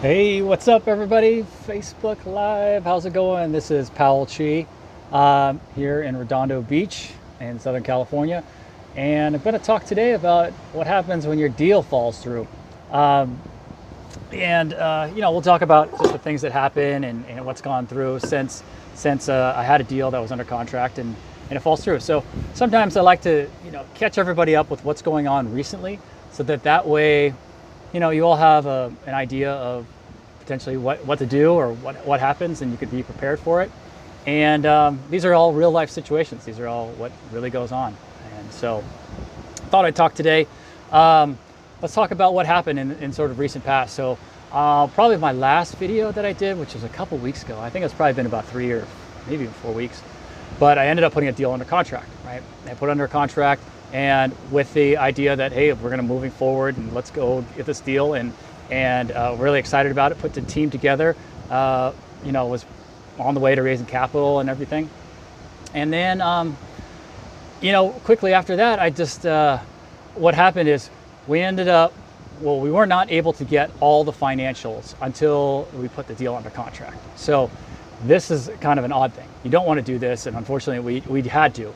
Hey, what's up, everybody? Facebook Live, how's it going? This is Powell Chi here in Redondo Beach in Southern California. And I'm going to talk today about what happens when your deal falls through. Um, we'll talk about just the things that happen and what's gone through since I had a deal that was under contract and it falls through. So sometimes I like to, catch everybody up with what's going on recently so that way, you all have an idea of potentially what to do or what happens, and you could be prepared for it. And these are all real life situations. These are all what really goes on. And so I thought I'd talk today. Let's talk about what happened in sort of recent past. So probably my last video that I did, which was a couple weeks ago, I think it's probably been about 3 or maybe even 4 weeks, but I ended up putting a deal under contract, right? I put it under contract, and with the idea that, hey, we're going to moving forward and let's go get this deal, and really excited about it. Put the team together. Was on the way to raising capital and everything. And then, quickly after that, I just what happened is we were not able to get all the financials until we put the deal under contract. So this is kind of an odd thing. You don't want to do this, and unfortunately we had to.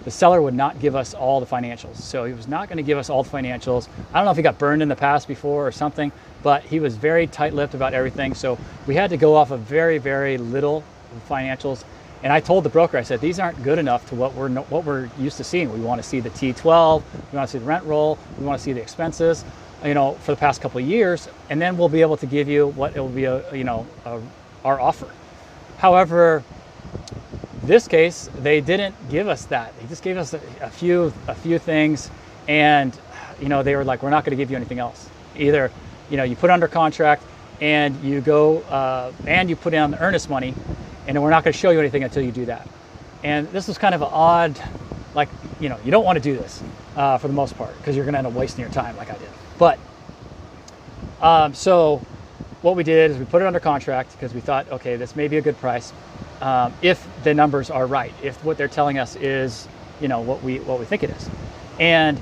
The seller would not give us all the financials. So he was not going to give us all the financials. I don't know if he got burned in the past before or something, but he was very tight-lipped about everything. So we had to go off of very, very little financials. And I told the broker, I said, these aren't good enough to what we're used to seeing. We want to see the T12, we want to see the rent roll, we want to see the expenses, for the past couple of years, and then we'll be able to give you what it will be, our offer. However, this case, they didn't give us that. They just gave us a few things, and they were like, we're not going to give you anything else. Either you put under contract and you go and you put in the earnest money, and we're not going to show you anything until you do that. And this was kind of an odd, like, you don't want to do this for the most part, because you're going to end up wasting your time like I did. But so what we did is we put it under contract because we thought, okay, this may be a good price. If the numbers are right, if what they're telling us is, what we think it is. And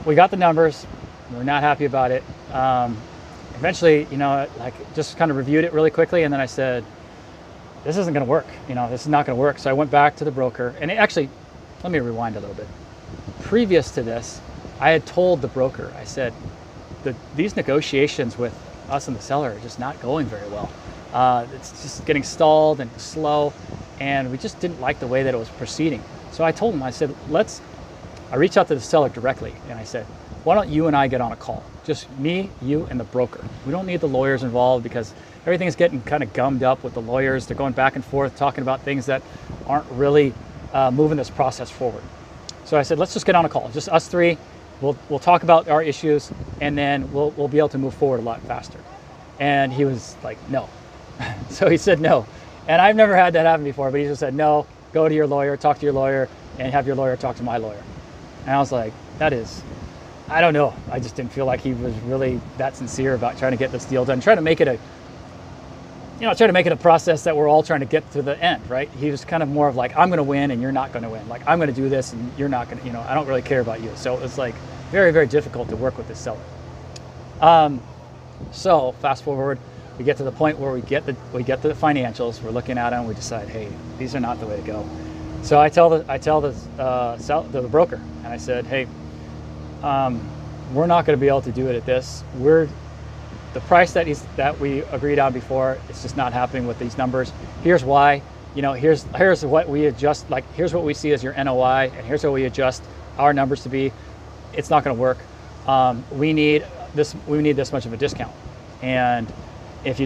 we got the numbers, we're not happy about it. Eventually, just kind of reviewed it really quickly, and then I said, this isn't going to work. This is not going to work. So I went back to the broker, and let me rewind a little bit. Previous to this, I had told the broker, I said, these negotiations with us and the seller are just not going very well. It's just getting stalled and slow, and we just didn't like the way that it was proceeding. So I told him, I said, I reached out to the seller directly, and I said, why don't you and I get on a call? Just me, you, and the broker. We don't need the lawyers involved, because everything's getting kind of gummed up with the lawyers. They're going back and forth talking about things that aren't really moving this process forward. So I said, let's just get on a call, just us three. We'll talk about our issues, and then we'll be able to move forward a lot faster. And he was like, no. So he said no. And I've never had that happen before, but he just said, no, go to your lawyer, talk to your lawyer, and have your lawyer talk to my lawyer. And I was like, I don't know. I just didn't feel like he was really that sincere about trying to get this deal done, trying to make it a process that we're all trying to get to the end, right? He was kind of more of like, I'm going to win and you're not going to win. Like, I'm going to do this and you're not going to, I don't really care about you. So it's like very, very difficult to work with this seller. So fast forward, we get to the point where we get the financials. We're looking at them. We decide, hey, these are not the way to go. So I tell the broker, and I said, hey, we're not going to be able to do it at this. The price that we agreed on before, it's just not happening with these numbers. Here's why. Here's what we adjust. Like, here's what we see as your NOI, and here's what we adjust our numbers to be. It's not going to work. We need this much of a discount. And if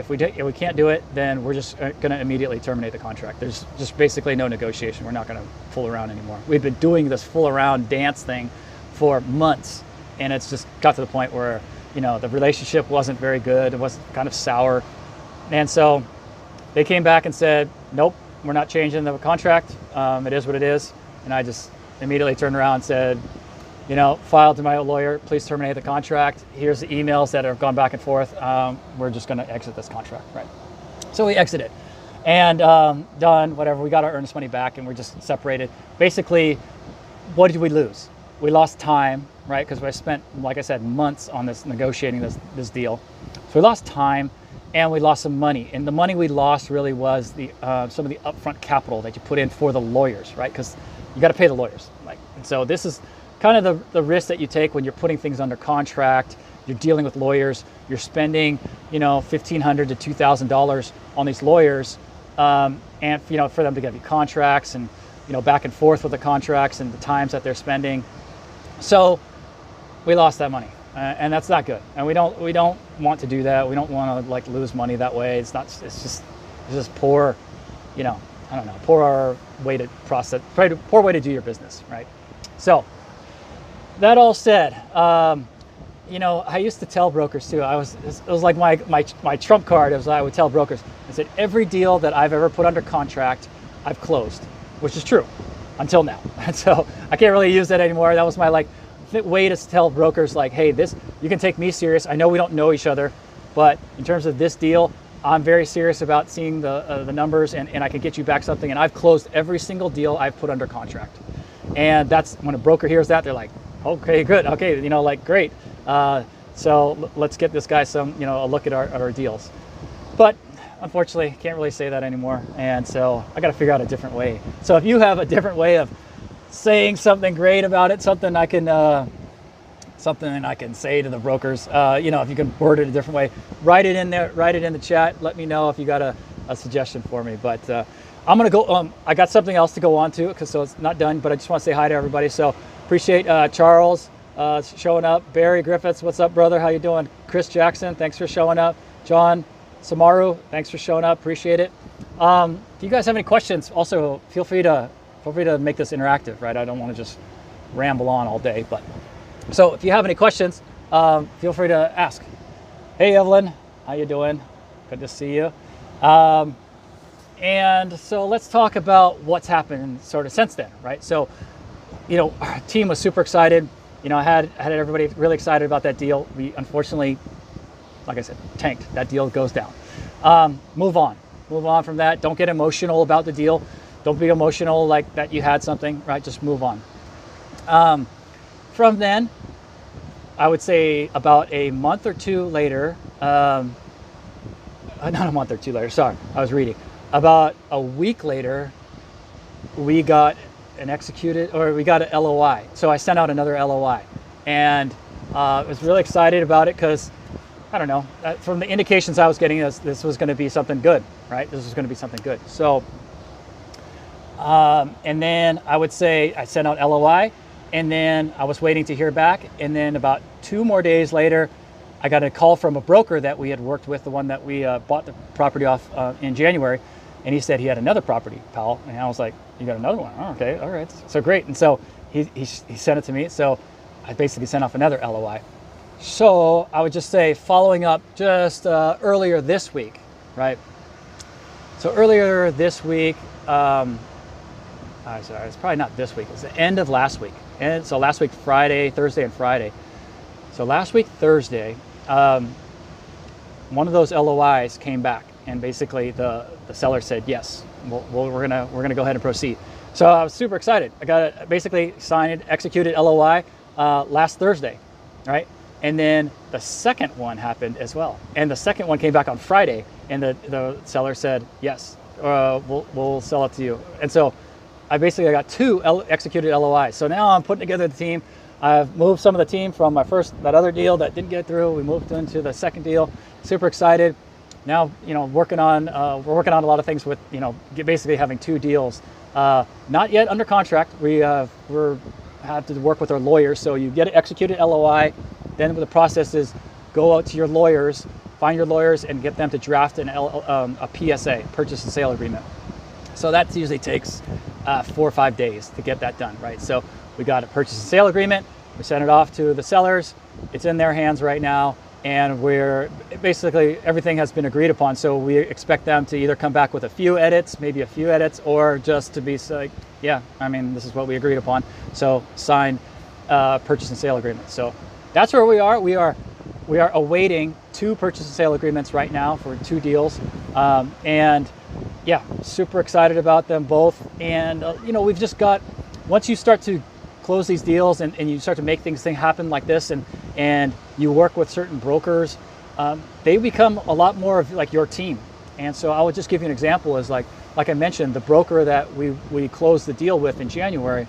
we can't do it, then we're just going to immediately terminate the contract. There's just basically no negotiation. We're not going to fool around anymore. We've been doing this fool around dance thing for months, and it's just got to the point where the relationship wasn't very good. It was kind of sour. And so they came back and said, nope, we're not changing the contract. It is what it is. And I just immediately turned around and said, filed to my lawyer, please terminate the contract. Here's the emails that have gone back and forth. We're just going to exit this contract, right? So we exited, and done, whatever. We got our earnest money back, and we're just separated. Basically, what did we lose? We lost time, right? Because I spent, like I said, months on this negotiating this deal. So we lost time and we lost some money. And the money we lost really was the some of the upfront capital that you put in for the lawyers, right? Because you got to pay the lawyers. And so this is kind of the risk that you take when you're putting things under contract. You're dealing with lawyers. You're spending, $1,500 to $2,000 on these lawyers, and for them to get the contracts and back and forth with the contracts and the times that they're spending. So we lost that money, and that's not good. And we don't want to do that. We don't want to lose money that way. It's just poor, poor way to process, poor way to do your business, right? So that all said, I used to tell brokers too. It was like my trump card. I would tell brokers. I said every deal that I've ever put under contract, I've closed, which is true until now. And so I can't really use that anymore. That was my way to tell brokers hey, you can take me serious. I know we don't know each other, but in terms of this deal, I'm very serious about seeing the numbers, and I can get you back something. And I've closed every single deal I've put under contract. And that's when a broker hears that, they're like, okay, good, okay, great. So let's get this guy a look at our deals. But unfortunately, can't really say that anymore. And so I got to figure out a different way. So if you have a different way of saying something great about it, something I can say to the brokers, if you can word it a different way, write it in there, write it in the chat. Let me know if you got a suggestion for me. But I'm going to go, I got something else to go on to, so it's not done, but I just want to say hi to everybody. So appreciate Charles showing up. Barry Griffiths, what's up, brother? How you doing? Chris Jackson, thanks for showing up. John Samaru, thanks for showing up. Appreciate it. If you guys have any questions, also feel free to make this interactive, right? I don't want to just ramble on all day, but so if you have any questions, feel free to ask. Hey, Evelyn, how you doing? Good to see you. And so let's talk about what's happened sort of since then, right? So, our team was super excited. I had everybody really excited about that deal. We unfortunately, like I said, tanked. That deal goes down. Move on from that. Don't get emotional about the deal. Don't be emotional like that you had something, right? Just move on. From then, I would say about a month or two later, not a month or two later, sorry, I was reading. About a week later, we got an LOI. So I sent out another LOI, and I was really excited about it because, I don't know, from the indications I was getting, this was going to be something good, right? This was going to be something good. So, and then I would say I sent out LOI, and then I was waiting to hear back. And then about 2 more days later, I got a call from a broker that we had worked with, the one that we bought the property off in January. And he said he had another property, pal. And I was like, you got another one? Oh, okay, all right. So great. And so he sent it to me. So I basically sent off another LOI. So I would just say, following up just earlier this week, right? So earlier this week, sorry, it's probably not this week. It's the end of last week. And so last week, Thursday and Friday. So last week, Thursday, one of those LOIs came back. And basically the seller said, yes, we're gonna go ahead and proceed. So I was super excited. I got basically signed, executed LOI last Thursday, right? And then the second one happened as well. And the second one came back on Friday, and the seller said, yes, we'll sell it to you. And so I basically got 2 executed LOIs. So now I'm putting together the team. I've moved some of the team from that other deal that didn't get through. We moved into the second deal. Super excited. Now, we're working on a lot of things with, basically having 2 deals, not yet under contract. We have to work with our lawyers. So you get an executed LOI, then the process is go out to your lawyers, find your lawyers, and get them to draft a PSA, purchase and sale agreement. So that usually takes 4 or 5 days to get that done, right? So we got a purchase and sale agreement. We sent it off to the sellers. It's in their hands right now. And basically everything has been agreed upon. So we expect them to either come back with maybe a few edits, or just to be like, yeah, this is what we agreed upon. So signed purchase and sale agreement. So that's where we are. We are awaiting 2 purchase and sale agreements right now for 2 deals. And yeah, super excited about them both. And, we've just got, once you start to close these deals and you start to make things happen like this, and you work with certain brokers, they become a lot more of like your team. And so I would just give you an example is like I mentioned, the broker that we closed the deal with in January,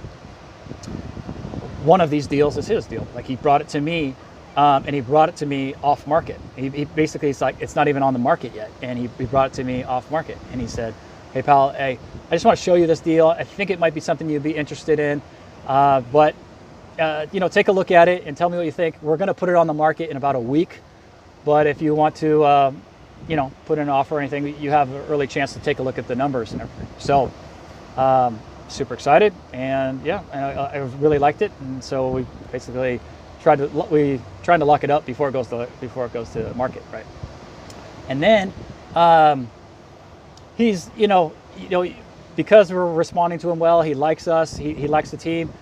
one of these deals is his deal. Like he brought it to me, and he brought it to me off market. He basically, it's like, it's not even on the market yet. And he brought it to me off market. And he said, hey pal, hey, I just want to show you this deal. I think it might be something you'd be interested in. But take a look at it and tell me what you think. We're going to put it on the market in about a week. But if you want to, put in an offer or anything, you have an early chance to take a look at the numbers and everything. So, super excited, and yeah, I really liked it. And so we basically trying to lock it up before it goes to market, right? And then he's because we're responding to him well, he likes us, he likes the team.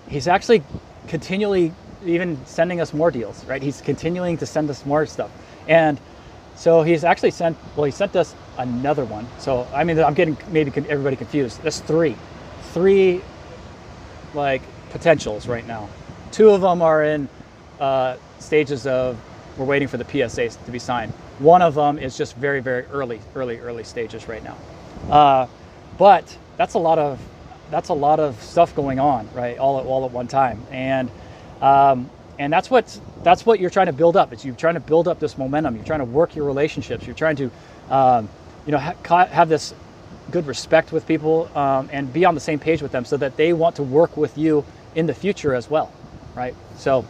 He's actually continually even sending us more deals, right? He's continuing to send us more stuff. And so he's actually sent us another one. So, I mean, I'm getting maybe everybody confused. That's three like potentials right now. Two of them are in stages of, we're waiting for the PSAs to be signed. One of them is just very, very early stages right now. But that's a lot of stuff going on, right? All at one time. And that's what you're trying to build up. You're trying to build up this momentum. You're trying to work your relationships. You're trying to, have this good respect with people, and be on the same page with them so that they want to work with you in the future as well, right? So,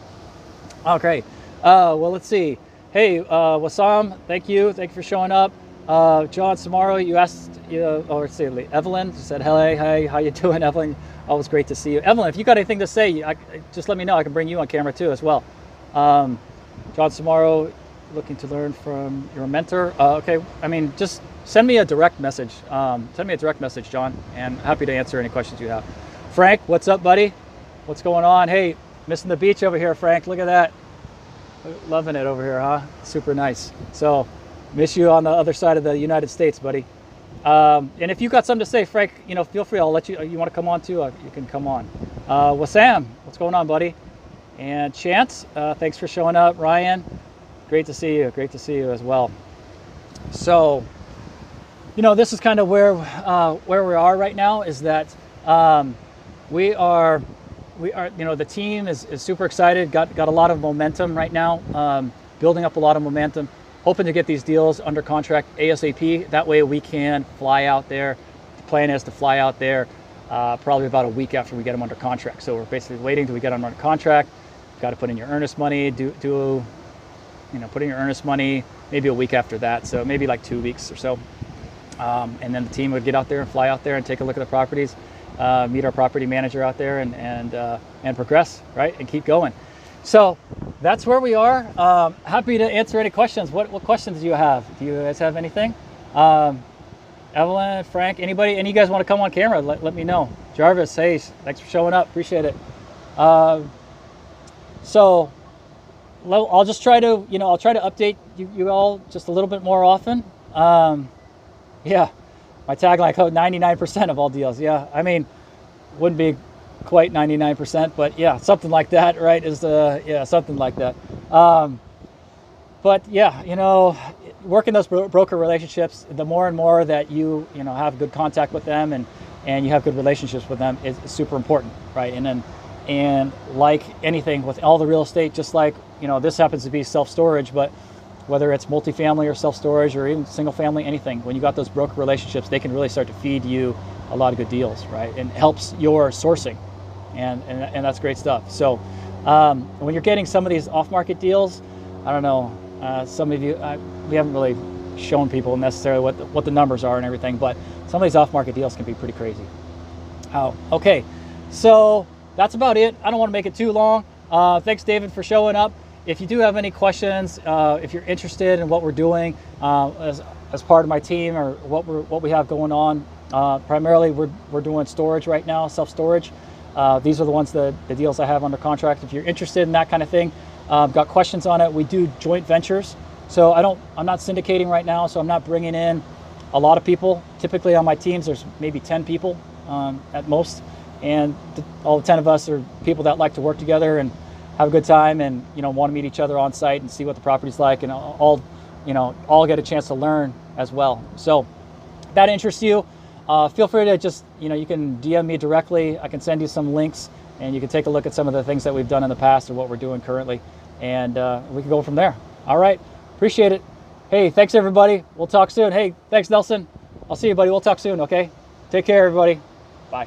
okay. Well, let's see. Hey, Wassam, thank you for showing up. John Samaro, you asked, let's see, Evelyn said, hey, how you doing, Evelyn? Always great to see you. Evelyn, if you got anything to say, just let me know. I can bring you on camera too as well. John Samaro, looking to learn from your mentor. Okay, I mean, just send me a direct message. John, and happy to answer any questions you have. Frank, what's up, buddy? What's going on? Hey, missing the beach over here, Frank. Look at that. Loving it over here, huh? Super nice. So, miss you on the other side of the United States, buddy. And if you got something to say, Frank, feel free. I'll let you. You want to come on too? You can come on. Wassam, what's going on, buddy? And Chance, thanks for showing up. Ryan, great to see you. Great to see you as well. So, this is kind of where we are right now. Is that we are. The team is super excited. Got a lot of momentum right now. Building up a lot of momentum. Hoping to get these deals under contract ASAP. That way we can fly out there. The plan is to fly out there probably about a week after we get them under contract. So we're basically waiting till we get them under contract. Got to put in your earnest money. Put in your earnest money maybe a week after that. So maybe like 2 weeks or so. And then the team would get out there and fly out there and take a look at the properties, meet our property manager out there, and progress, right, and keep going. So that's where we are. Happy to answer any questions. What questions do you have? Do you guys have anything? Evelyn, Frank, anybody? Any of you guys want to come on camera? Let me know. Jarvis, hey, thanks for showing up. Appreciate it. So I'll just try to, I'll try to update you all just a little bit more often. Yeah, my tagline code, 99% of all deals. Yeah, I mean, wouldn't be quite 99%, but yeah, something like that, right? Something like that. But yeah, working those broker relationships, the more and more that you have good contact with them and you have good relationships with them is super important, right? And like anything with all the real estate, just like this happens to be self-storage, but whether it's multifamily or self-storage or even single family, anything, when you got those broker relationships, they can really start to feed you a lot of good deals, right? And helps your sourcing, and that's great stuff. So when you're getting some of these off-market deals, I don't know, some of you, we haven't really shown people necessarily what the numbers are and everything, but some of these off-market deals can be pretty crazy. Okay, so that's about it. I don't want to make it too long. Thanks, David, for showing up. If you do have any questions, if you're interested in what we're doing as part of my team or what we have going on, primarily we're doing storage right now, self-storage. These are the ones the deals I have under contract. If you're interested in that kind of thing, got questions on it, we do joint ventures. So I'm not syndicating right now, so I'm not bringing in a lot of people. Typically on my teams, there's maybe 10 people at most, and all 10 of us are people that like to work together and have a good time and, you know, want to meet each other on site and see what the property's like, and all, you know, all get a chance to learn as well. So if that interests you, feel free to just, you know, you can DM me directly. I can send you some links and you can take a look at some of the things that we've done in the past or what we're doing currently. And we can go from there. All right. Appreciate it. Hey, thanks everybody. We'll talk soon. Hey, thanks Nelson. I'll see you, buddy. We'll talk soon. Okay. Take care, everybody. Bye.